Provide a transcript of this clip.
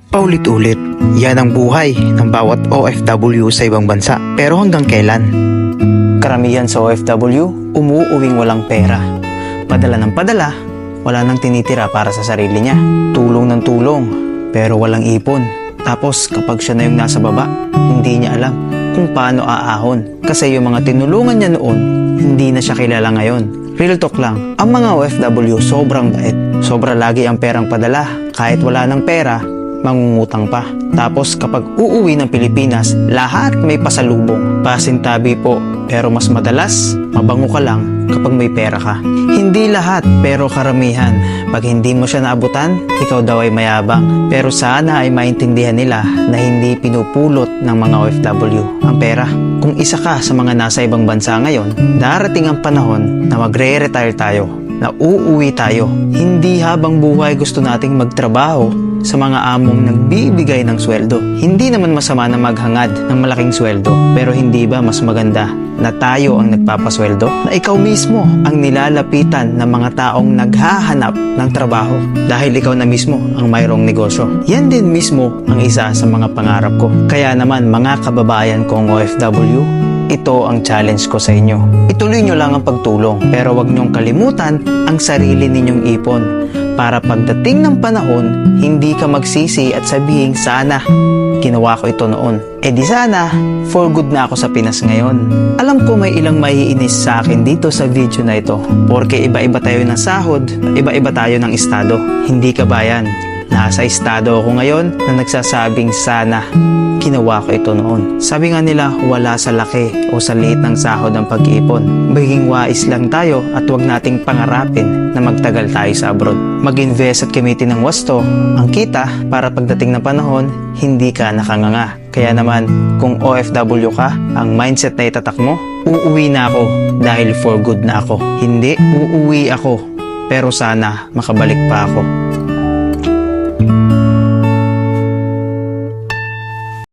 Paulit-ulit, yan ang buhay ng bawat OFW sa ibang bansa. Pero hanggang kailan? Karamihan sa OFW, umuuwing walang pera. Padala ng padala, wala nang tinitira para sa sarili niya. Tulong ng tulong, pero walang ipon. Tapos kapag siya na yung nasa baba, hindi niya alam kung paano aahon. Kasi yung mga tinulungan niya noon, hindi na siya kilala ngayon. Real talk lang, ang mga OFW sobrang bait. Sobra lagi ang perang padala. Kahit wala ng pera, mangungutang pa. Tapos kapag uuwi ng Pilipinas, lahat may pasalubong. Pasintabi po, pero mas madalas, mabango ka lang kapag may pera ka. Hindi lahat, pero karamihan. Pag hindi mo siya naabutan, ikaw daw ay mayabang. Pero sana ay maintindihan nila na hindi pinupulot ng mga OFW ang pera. Kung isa ka sa mga nasa ibang bansa ngayon, darating ang panahon na magre-retire tayo, na uuwi tayo. Hindi habang buhay gusto nating magtrabaho sa mga among nagbibigay ng sweldo. Hindi naman masama na maghangad ng malaking sweldo, pero hindi ba mas maganda na tayo ang nagpapasweldo? Na ikaw mismo ang nilalapitan ng mga taong naghahanap ng trabaho dahil ikaw na mismo ang mayroong negosyo. Yan din mismo ang isa sa mga pangarap ko. Kaya naman mga kababayan kong OFW, ito ang challenge ko sa inyo. Ituloy nyo lang ang pagtulong, pero wag nyong kalimutan ang sarili ninyong ipon para pagdating ng panahon, hindi ka magsisi at sabihin, sana ginawa ko ito noon. Eh di sana, for good na ako sa Pinas ngayon. Alam ko may ilang maiinis sa akin dito sa video na ito. Porque iba-iba tayo ng sahod, iba-iba tayo ng estado. Hindi ka bayan. Nasa estado ako ngayon na nagsasabing sana ginawa ko ito noon. Sabi nga nila, wala sa laki o sa liit ng sahod ang pag-iipon. Maging wais lang tayo at huwag nating pangarapin na magtagal tayo sa abroad. Mag-invest at gamitin ng wasto ang kita para pagdating ng panahon, hindi ka nakanganga. Kaya naman, kung OFW ka, ang mindset na itatak mo, uuwi na ako dahil for good na ako. Hindi, uuwi ako, pero sana makabalik pa ako.